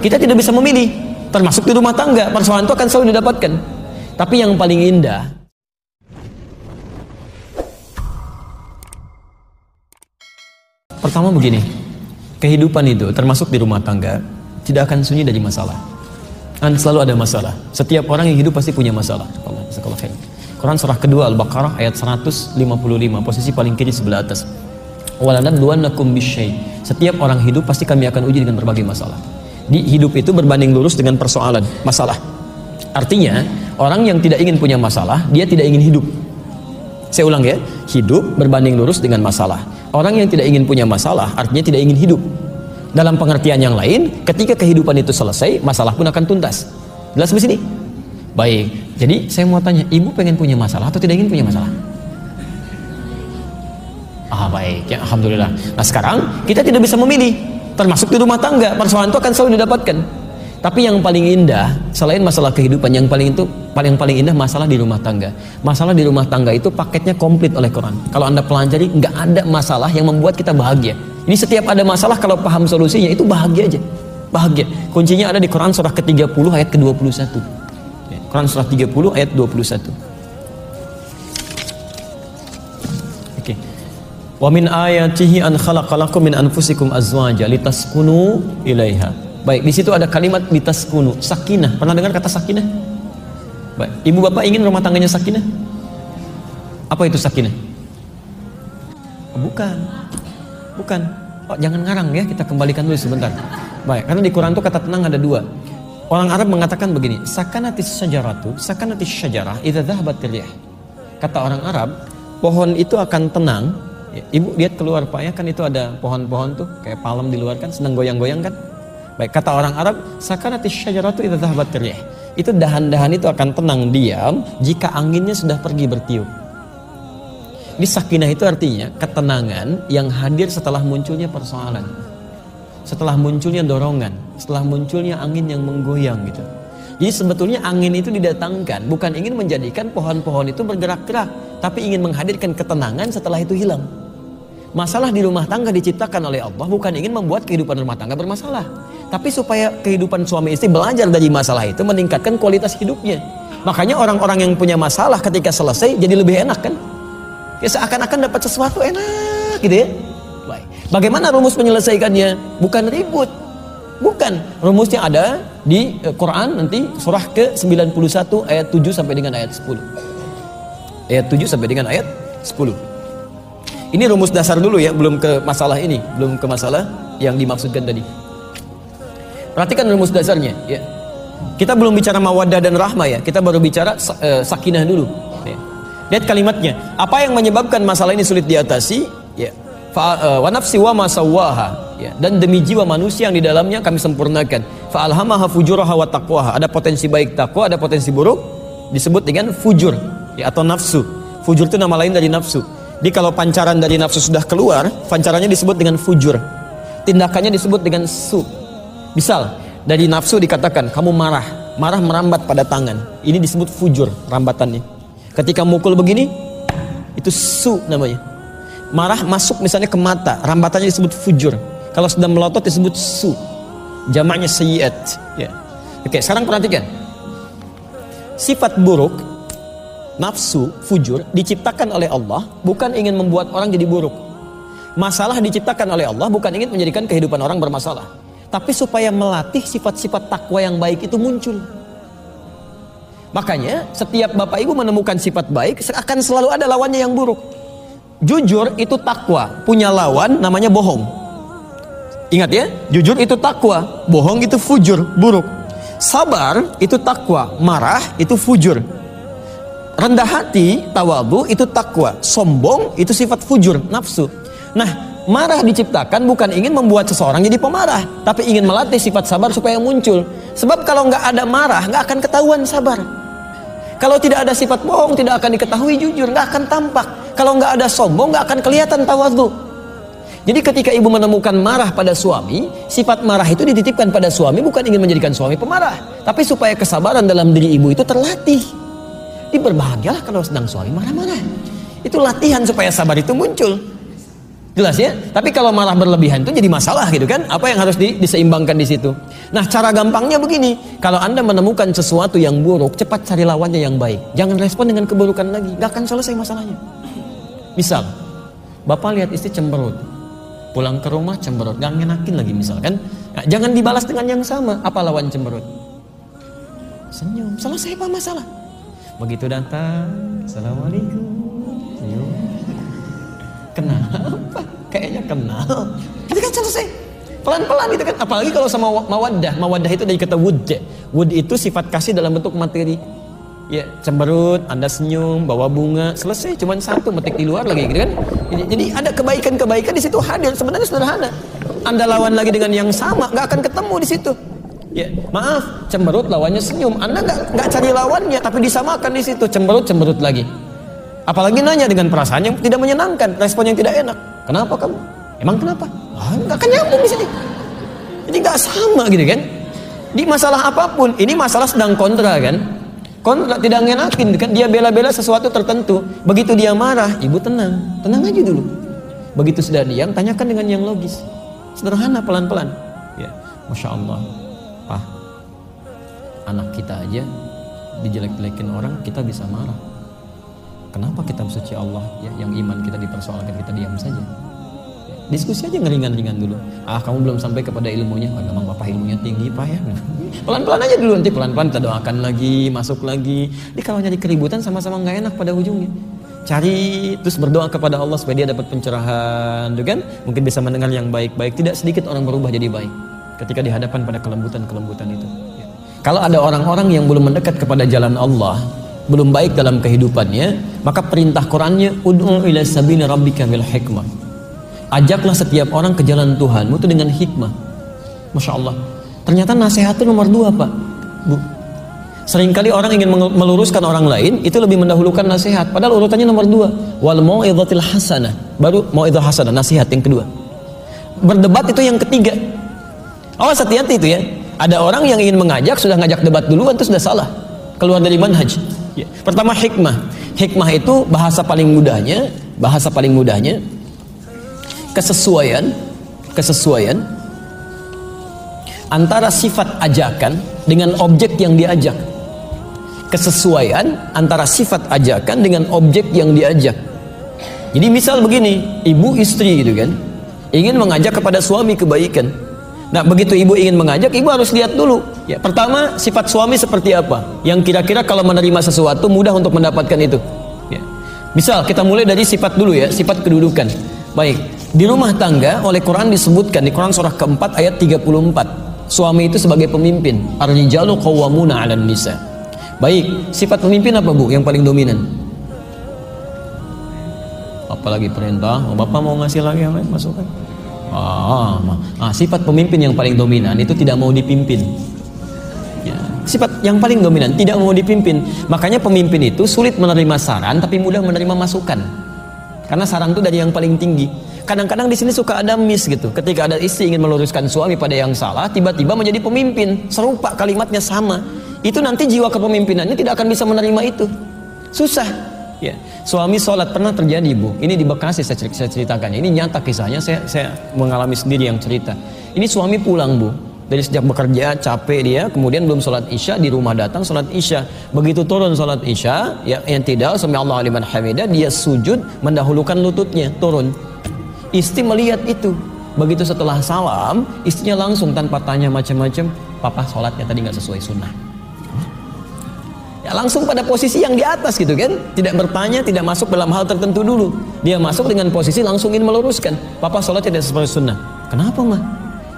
kita tidak bisa memilih, termasuk di rumah tangga. Persoalan itu akan selalu didapatkan. Tapi yang paling indah, pertama begini, kehidupan itu termasuk di rumah tangga tidak akan sunyi dari masalah. Dan selalu ada masalah. Setiap orang yang hidup pasti punya masalah. Quran surah kedua Al-Baqarah ayat 155, posisi paling kiri sebelah atas. Walanabluwannakum bisyai. Setiap orang hidup pasti kami akan uji dengan berbagai masalah. Di hidup itu berbanding lurus dengan persoalan, masalah. Artinya, orang yang tidak ingin punya masalah, dia tidak ingin hidup. Saya ulang ya, hidup berbanding lurus dengan masalah. Orang yang tidak ingin punya masalah, artinya tidak ingin hidup. Dalam pengertian yang lain, ketika kehidupan itu selesai, masalah pun akan tuntas. Jelas di sini? Baik, jadi saya mau tanya, ibu pengen punya masalah atau tidak ingin punya masalah? Baik, ya Alhamdulillah. Nah sekarang, kita tidak bisa memilih, termasuk di rumah tangga. Persoalan itu akan selalu didapatkan. Tapi yang paling indah, selain masalah kehidupan, yang paling indah masalah di rumah tangga. Masalah di rumah tangga itu paketnya komplit oleh Quran. Kalau Anda pelajari, nggak ada masalah yang membuat kita bahagia. Ini setiap ada masalah, kalau paham solusinya, itu bahagia aja. Bahagia. Kuncinya ada di Quran surah ke-30 ayat ke-21. Quran surah 30 ayat 21. Oke. Wa min ayatihi an khalaqalakum min anfusikum azwaja litaskunu ilaiha. Baik, di situ ada kalimat litaskunu, sakinah. Pernah dengar kata sakinah? Baik, ibu bapak ingin rumah tangganya sakinah? Apa itu sakinah? Bukan. Jangan ngarang ya, kita kembalikan dulu sebentar. Baik, karena di Quran itu kata tenang ada dua. Orang Arab mengatakan begini, sakanatis syajarah idza dhahabat riyah. Kata orang Arab, pohon itu akan tenang. Ibu lihat keluar Pak ya, kan itu ada pohon-pohon tuh kayak palem di luar kan, sedang goyang-goyang kan. Baik, kata orang Arab, sakanatis syajaratu idza dhahabat riyah. Itu dahan-dahan itu akan tenang diam jika anginnya sudah pergi bertiup. Ini sakinah itu artinya ketenangan yang hadir setelah munculnya persoalan, setelah munculnya dorongan, setelah munculnya angin yang menggoyang gitu. Jadi sebetulnya angin itu didatangkan bukan ingin menjadikan pohon-pohon itu bergerak-gerak, tapi ingin menghadirkan ketenangan setelah itu hilang. Masalah di rumah tangga diciptakan oleh Allah bukan ingin membuat kehidupan rumah tangga bermasalah, tapi supaya kehidupan suami istri belajar dari masalah itu, meningkatkan kualitas hidupnya. Makanya orang-orang yang punya masalah ketika selesai jadi lebih enak kan? Ya seakan-akan dapat sesuatu enak gitu ya. Baik. Bagaimana rumus menyelesaikannya? Bukan ribut. Bukan. Rumusnya ada di Quran nanti surah ke-91 ayat 7 sampai dengan ayat 10. Ayat 7 sampai dengan ayat 10. Ini rumus dasar dulu ya, belum ke masalah ini, belum ke masalah yang dimaksudkan tadi. Perhatikan rumus dasarnya ya. Kita belum bicara mawaddah dan rahmah ya, kita baru bicara sakinah dulu ya. Lihat kalimatnya, apa yang menyebabkan masalah ini sulit diatasi ya. Wa nafsi wa ma sawwaha ya, dan demi jiwa manusia yang di dalamnya kami sempurnakan. Fa alhamaha fujuraha wa taqwaha. Ada potensi baik takwa, ada potensi buruk, disebut dengan fujur ya, atau nafsu. Fujur itu nama lain dari nafsu. Jadi kalau pancaran dari nafsu sudah keluar, pancarannya disebut dengan fujur. Tindakannya disebut dengan su. Misal dari nafsu dikatakan kamu marah merambat pada tangan. Ini disebut fujur, rambatannya. Ketika mukul begini, itu su namanya. Marah masuk misalnya ke mata, rambatannya disebut fujur. Kalau sedang melotot disebut su. Jamaknya sayyiat ya. Oke, sekarang perhatikan. Sifat buruk, nafsu, fujur diciptakan oleh Allah bukan ingin membuat orang jadi buruk. Masalah diciptakan oleh Allah bukan ingin menjadikan kehidupan orang bermasalah, tapi supaya melatih sifat-sifat takwa yang baik itu muncul. Makanya setiap bapak ibu menemukan sifat baik akan selalu ada lawannya yang buruk. Jujur itu takwa, punya lawan namanya bohong. Ingat ya, jujur itu takwa, bohong itu fujur, buruk. Sabar itu takwa, marah itu fujur. Rendah hati, tawadhu itu takwa, sombong itu sifat fujur, nafsu. Nah, marah diciptakan bukan ingin membuat seseorang jadi pemarah, tapi ingin melatih sifat sabar supaya muncul. Sebab kalau nggak ada marah, nggak akan ketahuan sabar. Kalau tidak ada sifat bohong, tidak akan diketahui jujur, nggak akan tampak. Kalau nggak ada sombong, nggak akan kelihatan tawadhu. Jadi ketika ibu menemukan marah pada suami, sifat marah itu dititipkan pada suami bukan ingin menjadikan suami pemarah, tapi supaya kesabaran dalam diri ibu itu terlatih. Berbahagialah kalau sedang suami marah-marah. Itu latihan supaya sabar itu muncul. Jelas ya? Tapi kalau marah berlebihan itu jadi masalah gitu kan? Apa yang harus diseimbangkan di situ? Nah, cara gampangnya begini. Kalau Anda menemukan sesuatu yang buruk, cepat cari lawannya yang baik. Jangan respon dengan keburukan lagi. Gak akan selesai masalahnya. Misal, Bapak lihat istri cemberut. Pulang ke rumah cemberut. Gak ngenakin lagi misalkan. Nah, jangan dibalas dengan yang sama. Apa lawan cemberut? Senyum. Selesai apa masalah? Begitu datang, Assalamualaikum. Senyum. Kenapa? Kayaknya kenal. Itu kan selesai. Pelan-pelan itu kan. Apalagi kalau sama mawaddah. Mawaddah itu dari kata wud. Wud itu sifat kasih dalam bentuk materi. Ya, cemberut, Anda senyum, bawa bunga, selesai. Cuman satu, metik di luar lagi gitu kan. Jadi ada kebaikan-kebaikan di situ hadir. Sebenarnya sederhana. Anda lawan lagi dengan yang sama, nggak akan ketemu di situ. Ya, maaf, cemberut lawannya senyum. Anda nggak cari lawannya, tapi disamakan di situ. Cemberut lagi. Apalagi nanya dengan perasaan yang tidak menyenangkan, respon yang tidak enak. Kenapa kamu? Emang kenapa? Nggak akan nyambung di sini. Jadi nggak sama gitu kan? Di masalah apapun, ini masalah sedang kontra kan? Kontra tidak ngenakin kan? Dia bela-bela sesuatu tertentu. Begitu dia marah, ibu tenang aja dulu. Begitu sudah diam, tanyakan dengan yang logis. Sederhana, pelan-pelan. Ya, masya Allah, Pak, anak kita aja dijelek-jelekin orang, kita bisa marah. Kenapa kitab suci Allah ya, yang iman kita dipersoalkan, kita diam saja? Ya, diskusi aja ngeringan-ringan dulu. Kamu belum sampai kepada ilmunya. Memang Bapak ilmunya tinggi Pak ya. Pelan-pelan aja dulu, nanti pelan-pelan kita doakan lagi, masuk lagi. Jadi kalau nyari keributan sama-sama nggak enak pada ujungnya. Cari terus berdoa kepada Allah supaya dia dapat pencerahan, kan? Mungkin bisa mendengar yang baik-baik. Tidak sedikit orang berubah jadi baik ketika dihadapan pada kelembutan-kelembutan itu. Ya. Kalau ada orang-orang yang belum mendekat kepada jalan Allah, belum baik dalam kehidupannya, maka perintah Qurannya ud'u ila sabili rabbika bil hikmah. Ajaklah setiap orang ke jalan Tuhanmu itu dengan hikmah. Masya Allah. Ternyata nasihat itu nomor 2 Pak, Bu. Seringkali orang ingin meluruskan orang lain, itu lebih mendahulukan nasihat. Padahal urutannya nomor 2. Wal mau'izatil hasanah. Baru mau'izah hasanah, nasihat yang kedua. Berdebat itu yang ketiga. Awas hati-hati itu ya. Ada orang yang ingin mengajak, sudah ngajak debat duluan, itu sudah salah. Keluar dari manhaj. Ya. Pertama hikmah. Hikmah itu bahasa paling mudahnya kesesuaian antara sifat ajakan dengan objek yang diajak. Kesesuaian antara sifat ajakan dengan objek yang diajak. Jadi misal begini, ibu istri gitu kan, ingin mengajak kepada suami kebaikan. Nah, begitu ibu ingin mengajak, ibu harus lihat dulu. Ya, pertama, sifat suami seperti apa? Yang kira-kira kalau menerima sesuatu mudah untuk mendapatkan itu. Ya. Misal kita mulai dari sifat dulu ya, sifat kedudukan. Baik, di rumah tangga oleh Quran disebutkan di Quran surah keempat ayat 34. Suami itu sebagai pemimpin. Ar-rijalu qawwamuna 'alan nisa. Baik, sifat pemimpin apa Bu yang paling dominan? Apalagi perintah, Bapak mau ngasih lagi yang lain masukkan. Sifat pemimpin yang paling dominan itu tidak mau dipimpin. Ya, sifat yang paling dominan tidak mau dipimpin. Makanya pemimpin itu sulit menerima saran tapi mudah menerima masukan. Karena saran itu dari yang paling tinggi. Kadang-kadang di sini suka ada miss gitu. Ketika ada istri ingin meluruskan suami pada yang salah, tiba-tiba menjadi pemimpin. Serupa kalimatnya sama. Itu nanti jiwa kepemimpinannya tidak akan bisa menerima itu. Susah. Ya, suami sholat pernah terjadi Bu. Ini di Bekasi saya ceritakannya. Ini nyata kisahnya. Saya mengalami sendiri yang cerita. Ini suami pulang Bu. Dari sejak bekerja capek dia, kemudian belum sholat isya, di rumah datang sholat isya. Begitu turun sholat isya, ya yang tidak, sami Allahu liman hamidah, dia sujud mendahulukan lututnya, turun. Istri melihat itu. Begitu setelah salam, istrinya langsung tanpa tanya macam-macam, papa sholatnya tadi nggak sesuai sunnah. Ya, langsung pada posisi yang di atas gitu kan, tidak bertanya, tidak masuk dalam hal tertentu dulu. Dia masuk dengan posisi langsung ingin meluruskan, papa sholat tidak sesuai sunnah. Kenapa mah?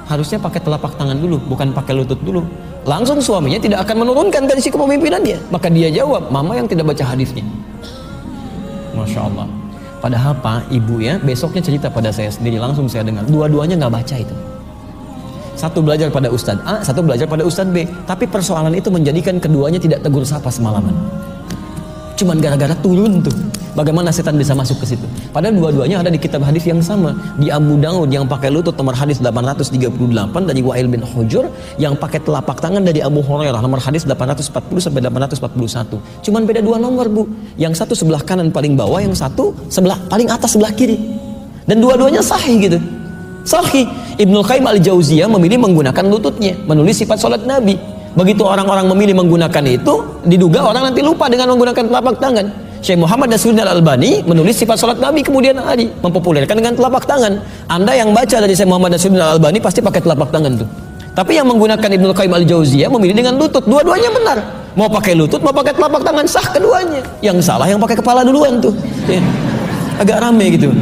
Harusnya pakai telapak tangan dulu, bukan pakai lutut dulu. Langsung suaminya tidak akan menurunkan dari si kepemimpinan dia. Maka dia jawab, mama yang tidak baca hadisnya. Masya Allah. Padahal Pak, ibu ya, besoknya cerita pada saya sendiri, langsung saya dengar, dua-duanya nggak baca itu. Satu belajar pada Ustadz A, satu belajar pada Ustadz B. Tapi persoalan itu menjadikan keduanya tidak tegur sapa semalaman. Cuman gara-gara turun tuh. Bagaimana setan bisa masuk ke situ? Padahal dua-duanya ada di kitab hadis yang sama. Di Abu Daud yang pakai lutut nomor hadis 838 dari Wa'il bin Hujur, yang pakai telapak tangan dari Abu Hurairah nomor hadis 840 sampai 841. Cuman beda 2 nomor Bu. Yang satu sebelah kanan paling bawah, yang satu sebelah paling atas sebelah kiri. Dan dua-duanya sahih gitu. Sahih. Ibnu Qayyim al-Jauziyah memilih menggunakan lututnya, menulis sifat salat Nabi. Begitu orang-orang memilih menggunakan itu, diduga orang nanti lupa dengan menggunakan telapak tangan. Syekh Muhammad Nasiruddin Al-Albani menulis sifat salat Nabi kemudian hari, mempopulerkan dengan telapak tangan. Anda yang baca dari Syekh Muhammad Nasiruddin Al-Albani pasti pakai telapak tangan tuh. Tapi yang menggunakan Ibnu Qayyim al-Jauziyah memilih dengan lutut. Dua-duanya benar. Mau pakai lutut, mau pakai telapak tangan, sah keduanya. Yang salah yang pakai kepala duluan tuh. Ya. Agak rame gitu.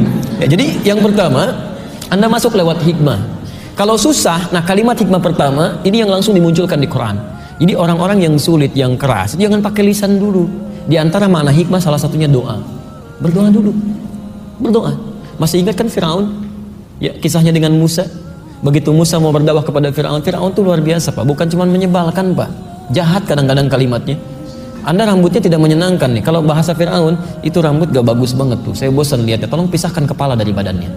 Ya, jadi yang pertama, Anda masuk lewat hikmah. Kalau susah, nah kalimat hikmah pertama ini yang langsung dimunculkan di Quran. Jadi orang-orang yang sulit, yang keras, jangan pakai lisan dulu. Di antara makna hikmah salah satunya doa. Berdoa dulu. Berdoa. Masih ingat kan Firaun? Ya, kisahnya dengan Musa. Begitu Musa mau berdakwah kepada Firaun, Firaun itu luar biasa, Pak. Bukan cuma menyebalkan, Pak. Jahat kadang-kadang kalimatnya. Anda rambutnya tidak menyenangkan nih. Kalau bahasa Firaun, itu rambut gak bagus banget tuh. Saya bosan lihatnya. Tolong pisahkan kepala dari badannya.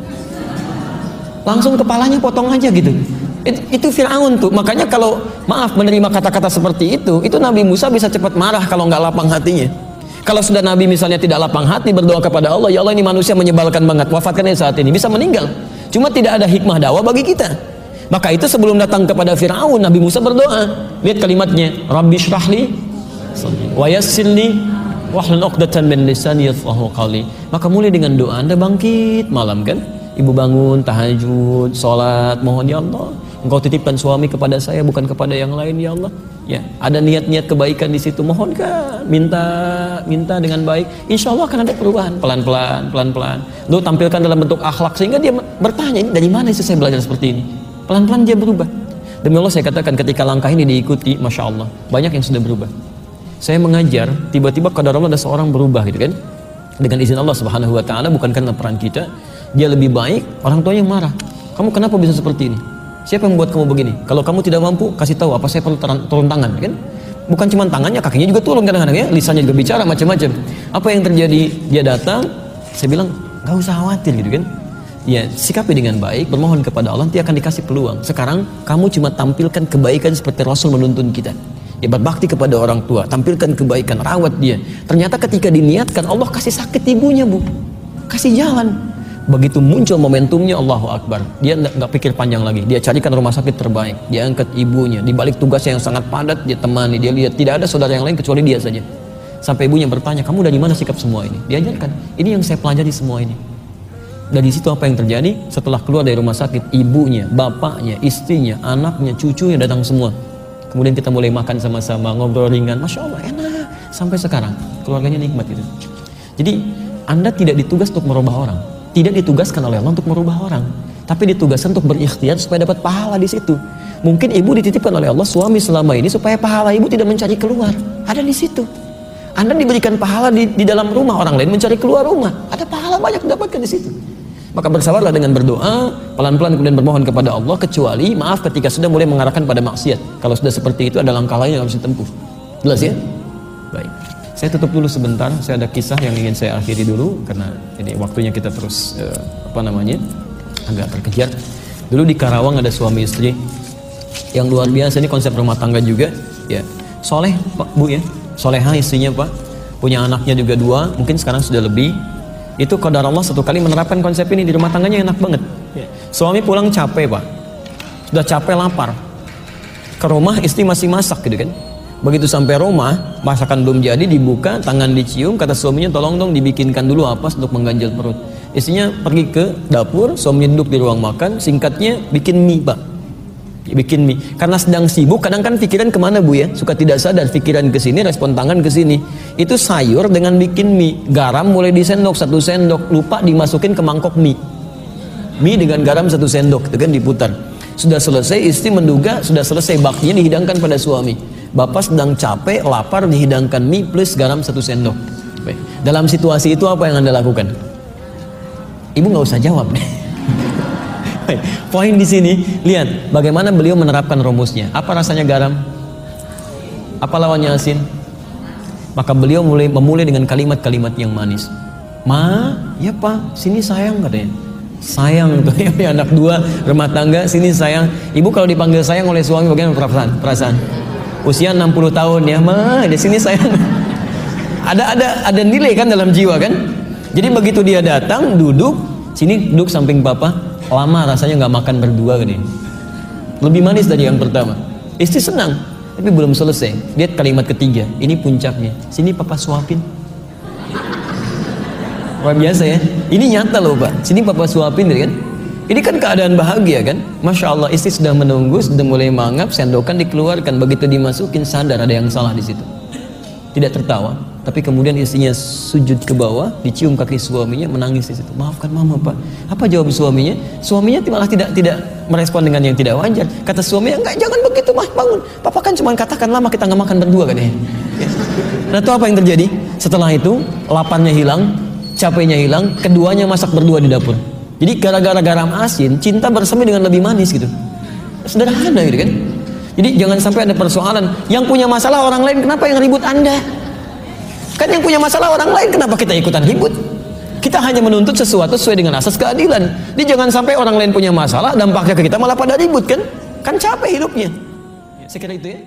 Langsung kepalanya potong aja gitu. Itu Firaun tuh. Makanya kalau maaf menerima kata-kata seperti itu Nabi Musa bisa cepat marah kalau nggak lapang hatinya. Kalau sudah Nabi misalnya tidak lapang hati berdoa kepada Allah, ya Allah ini manusia menyebalkan banget, wafatkannya saat ini, bisa meninggal. Cuma tidak ada hikmah dakwah bagi kita. Maka itu sebelum datang kepada Firaun, Nabi Musa berdoa. Lihat kalimatnya, Rabbi syrahli wa yassirli wahlul 'uqdatam min lisani yafqahu qawli. Maka mulai dengan doa. Anda bangkit malam kan? Ibu bangun, tahajud, sholat, mohon ya Allah, Engkau titipkan suami kepada saya bukan kepada yang lain ya Allah. Ya, ada niat-niat kebaikan di situ, mohonkan, minta dengan baik. Insya Allah akan ada perubahan, pelan-pelan. Lu tampilkan dalam bentuk akhlak sehingga dia bertanya, ini dari mana sih saya belajar seperti ini? Pelan-pelan dia berubah. Demi Allah saya katakan ketika langkah ini diikuti, masya Allah, banyak yang sudah berubah. Saya mengajar, tiba-tiba qadar Allah ada seorang berubah gitu kan, dengan izin Allah Subhanahu Wa Taala, bukan karena peran kita. Dia lebih baik, orang tuanya marah. Kamu kenapa bisa seperti ini? Siapa yang membuat kamu begini? Kalau kamu tidak mampu, kasih tahu apa saya perlu turun tangan, kan? Bukan cuma tangannya, kakinya juga turun kadang-kadang ya, lisannya juga bicara macam-macam. Apa yang terjadi? Dia datang, saya bilang, gak usah khawatir gitu kan? Ya, sikapi dengan baik, bermohon kepada Allah, nanti akan dikasih peluang. Sekarang kamu cuma tampilkan kebaikan seperti Rasul menuntun kita. Ya, berbakti kepada orang tua, tampilkan kebaikan, rawat dia. Ternyata ketika diniatkan, Allah kasih sakit ibunya, Bu. Kasih jalan. Begitu muncul momentumnya, Allahu Akbar, dia nggak pikir panjang lagi, dia carikan rumah sakit terbaik, dia angkat ibunya, di balik tugasnya yang sangat padat, dia temani, dia lihat tidak ada saudara yang lain kecuali dia saja. Sampai ibunya bertanya, kamu dari mana sikap semua ini? Diajarkan, ini yang saya pelajari semua ini. Dari situ apa yang terjadi? Setelah keluar dari rumah sakit, ibunya, bapaknya, istrinya, anaknya, cucunya datang semua. Kemudian kita mulai makan sama-sama, ngobrol ringan, masya Allah enak. Sampai sekarang keluarganya nikmat itu. Jadi Anda tidak ditugas untuk merubah orang. Tidak ditugaskan oleh Allah untuk merubah orang, tapi ditugaskan untuk berikhtiar supaya dapat pahala di situ. Mungkin ibu dititipkan oleh Allah suami selama ini supaya pahala ibu tidak mencari keluar. Ada di situ. Anda diberikan pahala di dalam rumah, orang lain mencari keluar rumah. Ada pahala banyak didapatkan di situ. Maka bersabarlah dengan berdoa, pelan-pelan kemudian bermohon kepada Allah, kecuali maaf ketika sudah mulai mengarahkan pada maksiat. Kalau sudah seperti itu ada langkah lain yang harus ditempuh. Jelas ya? Baik. Saya tutup dulu sebentar, saya ada kisah yang ingin saya akhiri dulu karena ini waktunya kita terus agak terkejar. Dulu di Karawang ada suami istri yang luar biasa, ini konsep rumah tangga juga ya. Soleh Pak Bu ya, solehah istrinya Pak, punya anaknya juga 2, mungkin sekarang sudah lebih. Itu qadar Allah satu kali menerapkan konsep ini di rumah tangganya enak banget ya. Suami pulang capek Pak, sudah capek lapar, ke rumah istri masih masak gitu kan. Begitu sampai rumah, masakan belum jadi, dibuka, tangan dicium, kata suaminya tolong dong dibikinkan dulu apa untuk mengganjal perut. Istrinya pergi ke dapur, suaminya duduk di ruang makan, singkatnya bikin mie Pak. Bikin mie. Karena sedang sibuk, kadang kan pikiran kemana Bu ya? Suka tidak sadar, pikiran ke sini, respon tangan ke sini. Itu sayur dengan bikin mie. Garam mulai disendok 1 sendok, lupa dimasukin ke mangkok mie. Mie dengan garam 1 sendok, itu kan diputar. Sudah selesai, istri menduga sudah selesai, baktinya dihidangkan pada suami. Bapak sedang capek, lapar, dihidangkan mie plus garam 1 sendok. Baik. Dalam situasi itu apa yang Anda lakukan? Ibu nggak usah jawab. Poin di sini, lihat bagaimana beliau menerapkan rumusnya. Apa rasanya garam? Apa lawannya asin? Maka beliau memulai dengan kalimat-kalimat yang manis. Ma, ya Pak, sini sayang katanya. Sayang tuh ya, anak 2 rumah tangga, sini sayang. Ibu kalau dipanggil sayang oleh suami bagaimana perasaan? Usia 60 tahun ya, Ma, di sini sayang. Ada nilai kan dalam jiwa kan? Jadi begitu dia datang, duduk, Sini duduk samping papa, lama rasanya nggak makan berdua nih. Lebih manis dari yang pertama. Istri senang, tapi belum selesai. Lihat kalimat ketiga, ini puncaknya. Sini papa suapin. Luar biasa ya. Ini nyata loh Pak. Sini papa suapin kan. Ini kan keadaan bahagia kan. Masya Allah, istri sudah menunggu, sudah mulai mangap, sendokan dikeluarkan. Begitu dimasukin sadar ada yang salah di situ. Tidak tertawa, tapi kemudian istrinya sujud ke bawah, dicium kaki suaminya, menangis di situ. Maafkan mama Pak. Apa jawab suaminya? Suaminya malah tidak merespon dengan yang tidak wajar. Kata suaminya, enggak, jangan begitu Mas, bangun. Papa kan cuma katakan lama kita nggak makan berdua kan ya. Nah tahu apa yang terjadi? Setelah itu laparnya hilang, capeknya hilang, keduanya masak berdua di dapur. Jadi gara-gara garam asin, cinta bersemi dengan lebih manis gitu. Sederhana gitu kan. Jadi jangan sampai ada persoalan. Yang punya masalah orang lain, kenapa yang ribut Anda? Kan yang punya masalah orang lain, kenapa kita ikutan ribut? Kita hanya menuntut sesuatu sesuai dengan asas keadilan. Jadi jangan sampai orang lain punya masalah, dampaknya ke kita malah pada ribut kan? Kan capek hidupnya. Sekira itu ya.